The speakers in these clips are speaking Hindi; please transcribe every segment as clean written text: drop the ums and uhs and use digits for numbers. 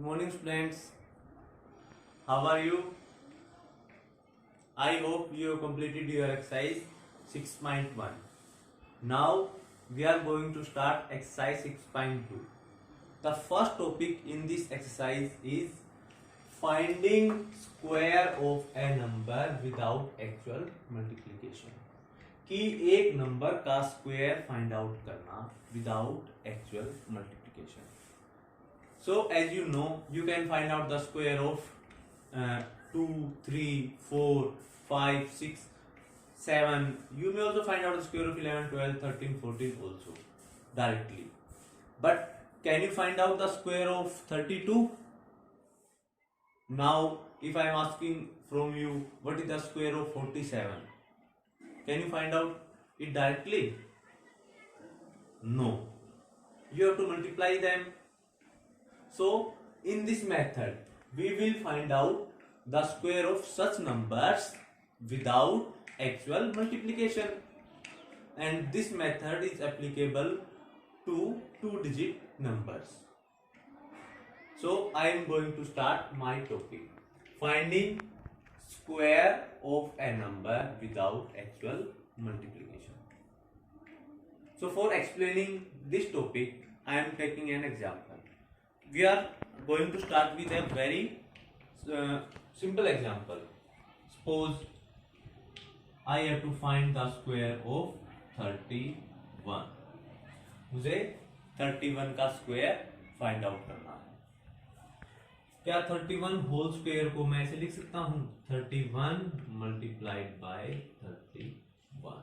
Morning students, how are you? I hope you have completed your exercise 6.1. Now we are going to start exercise 6.2. The first topic in this exercise is finding square of a number without actual multiplication. कि एक नंबर का स्क्वायर फाइंड आउट करना without actual multiplication. So as you know, you can find out the square of 2, 3, 4, 5, 6, 7. You may also find out the square of 11, 12, 13, 14 also directly. But can you find out the square of 32? Now if I am asking from you what is the square of 47, can you find out it directly? No. You have to multiply them. So in this method we will find out the square of such numbers without actual multiplication, and this method is applicable to 2-digit numbers. So I am going to start my topic, finding square of a number without actual multiplication. So for explaining this topic I am taking an example. We are going to start with a very simple example. Suppose I have to find the square of 31. मुझे 31 का स्क्वायर फाइंड आउट करना है. क्या 31 होल स्क्वायर को मैं ऐसे लिख सकता हूं? 31 मल्टीप्लाइड बाय 31.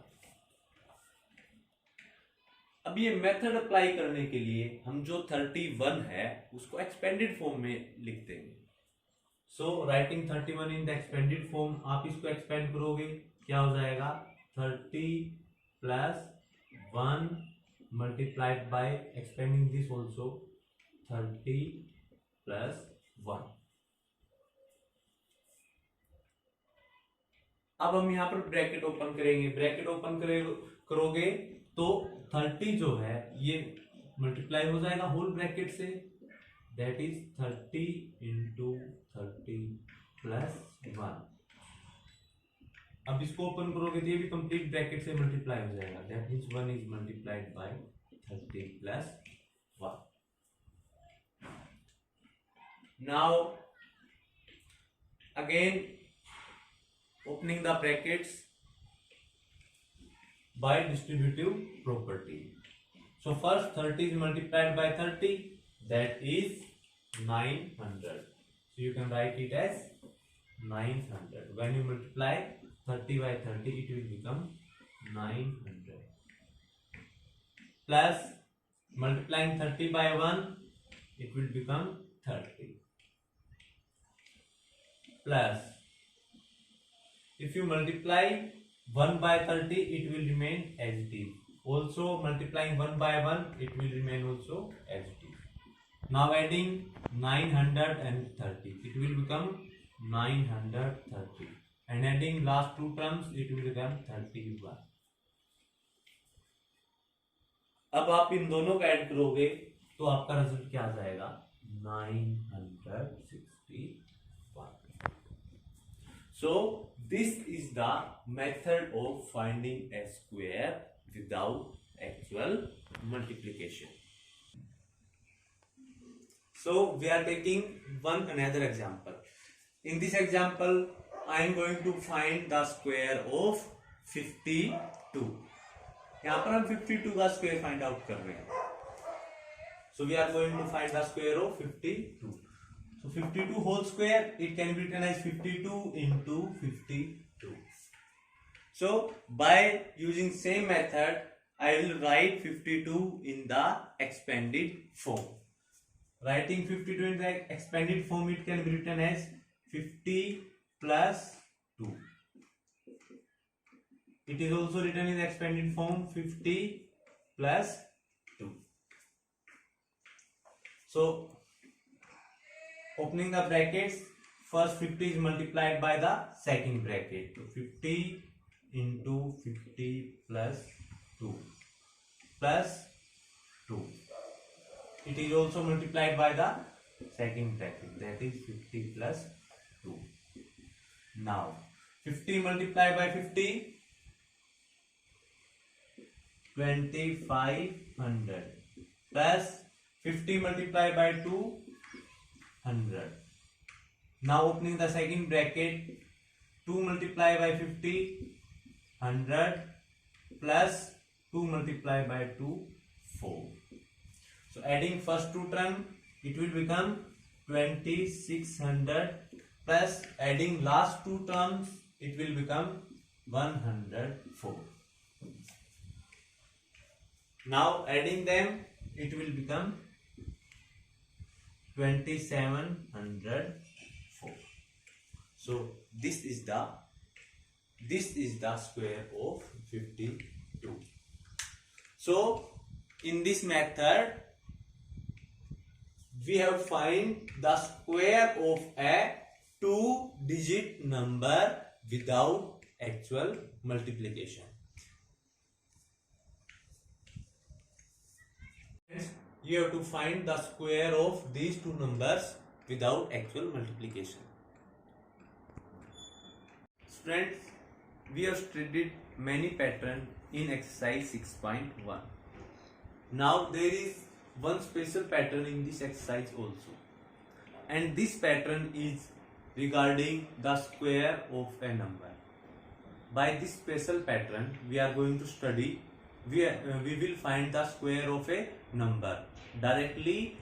अब ये मेथड अप्लाई करने के लिए हम जो 31 है उसको एक्सपेंडेड फॉर्म में लिख देंगे. So writing 31 in the expanded form, आप इसको एक्सपेंड करोगे, क्या हो जाएगा? 30 plus 1 multiplied by expanding this also 30 plus 1. अब हम यहाँ पर ब्रैकेट ओपन करेंगे. ब्रैकेट ओपन करोगे तो 30 जो है ये मल्टीप्लाई हो जाएगा होल ब्रैकेट से, दैट इज 30 इंटू 30 प्लस 1. अब इसको ओपन करोगे तो ये भी कंप्लीट ब्रैकेट से मल्टीप्लाई हो जाएगा, that means 1 is multiplied by 30 plus 1. Now again opening the brackets by distributive property. So first 30 is multiplied by 30, that is 900. So you can write it as 900. When you multiply 30 by 30, it will become 900. Plus multiplying 30 by 1, it will become 30. Plus if you multiply 1 by 30, it will remain as it is. Also multiplying 1 by 1, it will remain also as it is. Now adding 930, it will become 930, and adding last two terms, it will become 31. अब आप इन दोनों का ऐड करोगे तो आपका रिजल्ट क्या आ जाएगा? 961. So this is the method of finding a square without actual multiplication. So we are taking another example. In this example, I am going to find the square of 52. यहाँ पर हम 52 का स्क्वायर फाइंड आउट कर रहे हैं. So we are going to find the square of 52. So 52 whole square, it can be written as 52 into 52. So by using same method, I will write 52 in the expanded form. Writing 52 in the expanded form, it can be written as 50 plus 2. It is also written in the expanded form 50 plus 2. So opening the brackets, first 50 is multiplied by the second bracket. So 50 into 50 plus 2 plus 2. It is also multiplied by the second bracket, that is 50 plus 2. Now 50 multiplied by 50, 2500 plus 50 multiplied by 2, 100. Now opening the second bracket, 2 multiplied by 50, 100 plus 2 multiplied by 2, 4. So adding first two term, it will become 2600 plus adding last two terms, it will become 104. Now adding them, it will become 2704. So this is the square of 52. So in this method, we have find the square of a 2-digit number without actual multiplication. You have to find the square of these two numbers without actual multiplication. Students, we have studied many patterns in exercise 6.1. Now there is one special pattern in this exercise also, and this pattern is regarding the square of a number. By this special pattern, we are going to study, we will find the square of a number directly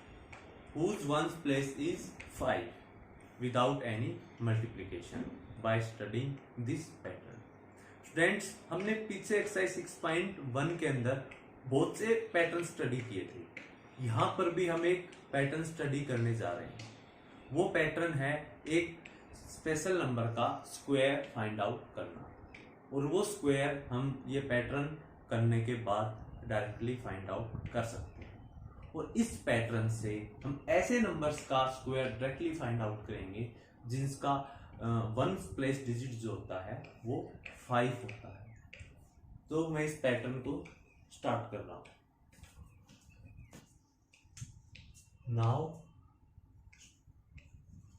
whose ones place is 5 without any multiplication by studying this pattern. Students, हमने पीछे एक्सरसाइज 6.1 के अंदर बहुत से पैटर्न स्टडी किए थे. यहाँ पर भी हम एक पैटर्न स्टडी करने जा रहे हैं. वो पैटर्न है एक स्पेशल नंबर का स्क्वायर फाइंड आउट करना, और वो स्क्वायर हम ये पैटर्न करने के बाद डायरेक्टली फाइंड आउट कर सकते हैं. और इस पैटर्न से हम ऐसे नंबर्स का स्क्वायर डायरेक्टली फाइंड आउट करेंगे जिसका वन प्लेस डिजिट जो होता है वो 5 होता है. तो मैं इस पैटर्न को स्टार्ट कर रहा हूं. Now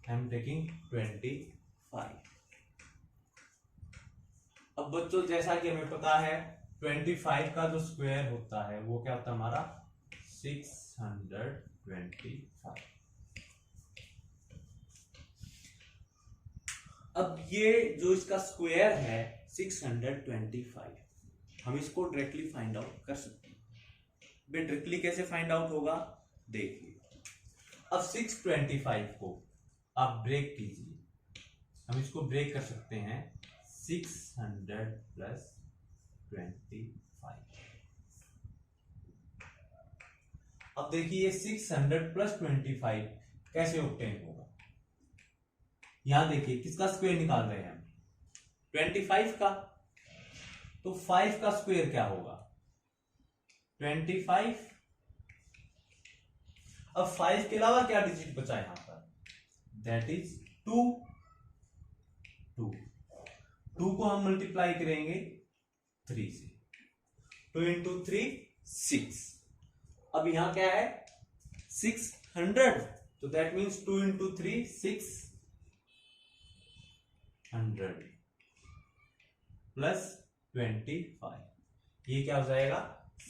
I am taking 25. अब बच्चों, जैसा कि हमें पता है 25 का जो स्क्वायर होता है वो क्या होता है हमारा 625. अब ये जो इसका स्क्वायर है 625, हम इसको डायरेक्टली फाइंड आउट कर सकते हैं. डायरेक्टली कैसे फाइंड आउट होगा देखिए. अब 625 को आप ब्रेक कीजिए. हम इसको ब्रेक कर सकते हैं 600 प्लस 25. अब देखिए 600 प्लस 25 कैसे ऑब्टेन होगा. यहां देखिए किसका स्क्वायर निकाल रहे हैं हम 25 का. तो 5 का स्क्वायर क्या होगा 25. अब 5 के अलावा क्या डिजिट बचा यहां पर, दैट इज 2. 2 को हम मल्टीप्लाई करेंगे 3 से. 2 इंटू 3 6. अब यहां क्या है 600, तो दैट मीन्स 2 इंटू 3 600 प्लस 25. ये क्या हो जाएगा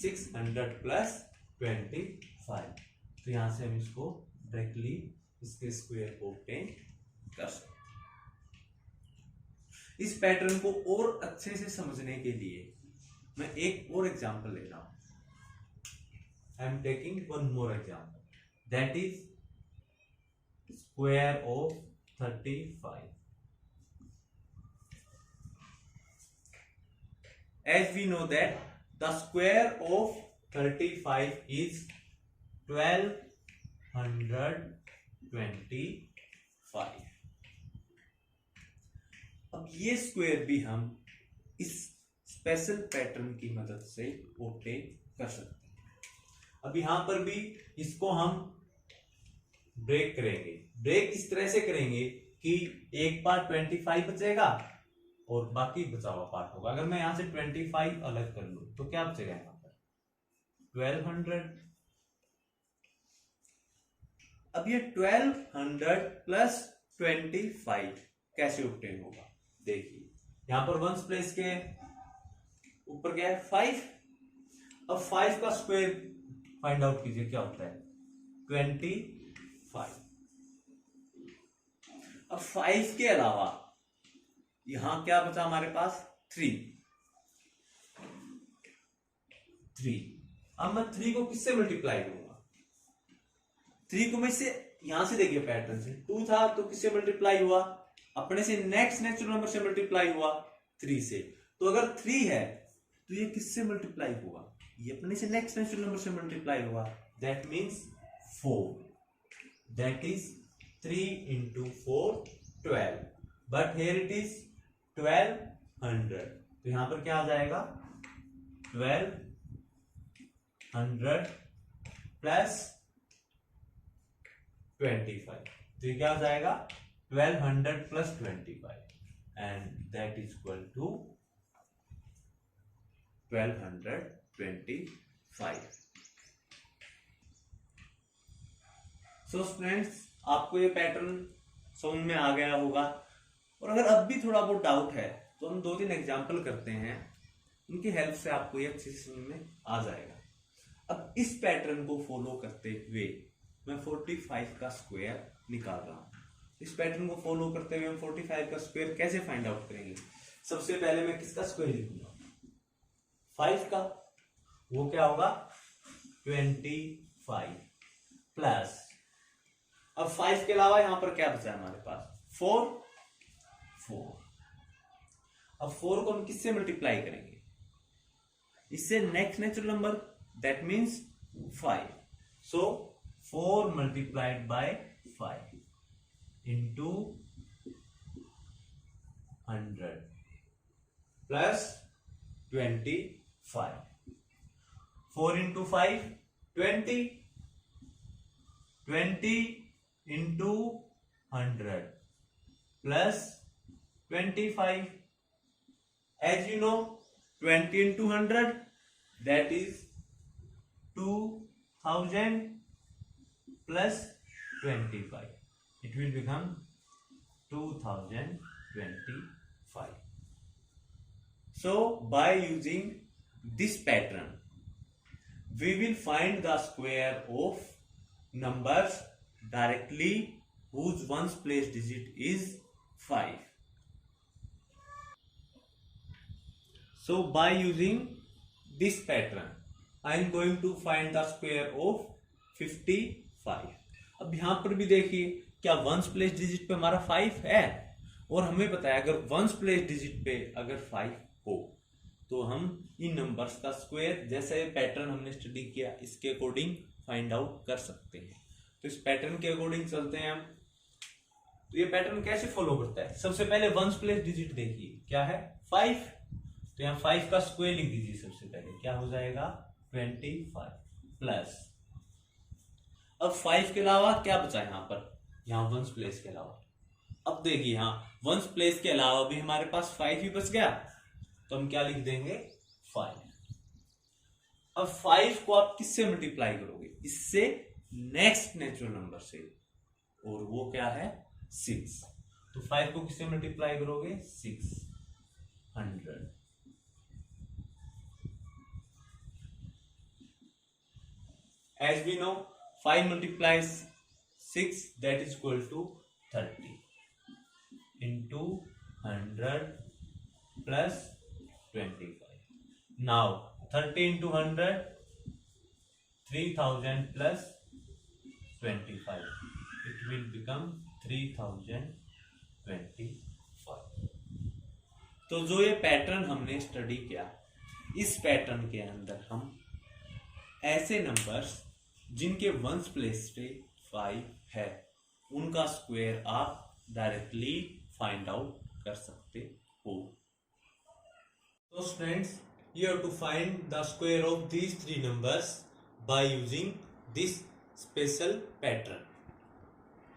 600 प्लस 25. तो यहां से हम इसको डायरेक्टली इसके स्क्वायर को ऑब्टेन कर सकते हैं. इस पैटर्न को और अच्छे से समझने के लिए मैं एक और एग्जांपल ले रहा हूं. I am taking one more example, that is square of 35. As we know that the square of 35 is 1225. अब ये स्क्वायर भी हम इस स्पेशल पैटर्न की मदद से ऑब्टेन कर सकते हैं. अब यहां पर भी इसको हम ब्रेक करेंगे. ब्रेक इस तरह से करेंगे कि एक पार्ट 25 बचेगा और बाकी बचा हुआ पार्ट होगा. अगर मैं यहां से 25 अलग कर लूं तो क्या बचेगा यहां पर 1200. अब ये 1200 प्लस 25 कैसे ऑब्टेन होगा? देखिए यहां पर वंस प्लेस के ऊपर क्या है 5। अब 5 का स्क्वायर फाइंड आउट कीजिए क्या होता है 25। अब 5 के अलावा यहां क्या बचा हमारे पास 3। अब मैं 3 को किससे मल्टीप्लाई करूंगा? 3 को मैं इससे यहां से देखिए पैटर्न से 2 था तो किससे मल्टीप्लाई हुआ? अपने से नेक्स्ट नेचुरल नंबर से मल्टीप्लाई हुआ 3 से। तो अगर 3 है तो ये किससे मल्टीप्लाई होगा? ये अपने से नेक्स्ट नेचुरल नंबर से मल्टीप्लाई होगा। That means 4। That is 3 into 4 12। But here it is 1200। तो यहां पर क्या आ जाएगा 1200 प्लस 25। तो ये क्या आ जाएगा 1200 plus 25 and that is equal to 1225। So students आपको ये पैटर्न समझ में आ गया होगा। और अगर अब भी थोड़ा बहुत डाउट है तो हम 2-3 एग्जाम्पल करते हैं, उनकी हेल्प से आपको ये अच्छे से समझ में आ जाएगा। अब इस पैटर्न को फॉलो करते हुए मैं 45 का स्क्वायर निकाल रहा हूं। इस पैटर्न को फॉलो करते हुए हम 45 का स्क्वायर कैसे फाइंड आउट करेंगे? सबसे पहले मैं किसका स्क्वायर लिखूंगा 5 का। वो क्या होगा 25 प्लस, अब 5 के अलावा यहां पर क्या बचा है हमारे पास 4। अब 4 को हम किससे मल्टीप्लाई करेंगे? इससे next natural number that means 5। So 4 multiplied by 5 into 100 plus 25। 4 into 5 20 into 100 plus 25। As you know 20 into 100 that is 2000 plus 25. It will become 2025. So by using this pattern we will find the square of numbers directly whose ones place digit is 5. So by using this pattern I am going to find the square of 55. अब यहां पर भी देखिए क्या वंस प्लेस डिजिट पे हमारा 5 है और हमें पता है अगर वंस प्लेस डिजिट पे अगर 5 हो तो हम इन नंबर्स का स्क्वायर जैसे पैटर्न हमने स्टडी किया इसके अकॉर्डिंग फाइंड आउट कर सकते हैं। तो इस पैटर्न के अकॉर्डिंग चलते हैं हम। तो ये पैटर्न कैसे फॉलो करता है? सबसे पहले वंस प्लेस डिजिट देखिए क्या है 5। तो यहाँ 5 का स्क्वायर लिख दीजिए। सबसे पहले क्या हो जाएगा 25 प्लस, अब 5 के अलावा क्या बचा यहाँ पर? यहाँ वंस प्लेस के अलावा, अब देखिए यहाँ वंस प्लेस के अलावा भी हमारे पास 5 ही बच गया। तो हम क्या लिख देंगे 5। अब 5 को आप किससे मल्टीप्लाई करोगे? इससे नेक्स्ट नेचुरल नंबर से, और वो क्या है 6। तो 5 को किससे मल्टीप्लाई करोगे 600। As we know 5 multiplies 6 that is equal to 30 into 100 plus 25. Now 30 into 100 3000 plus 25. It will become 3025. तो जो ये पैटर्न हमने स्टडी किया इस पैटर्न के अंदर हम ऐसे नंबर्स जिनके वंस प्लेस पे 5 है उनका स्क्वायर आप डायरेक्टली फाइंड आउट कर सकते हो। तो students you have to find the square of these 3 numbers by using this special pattern.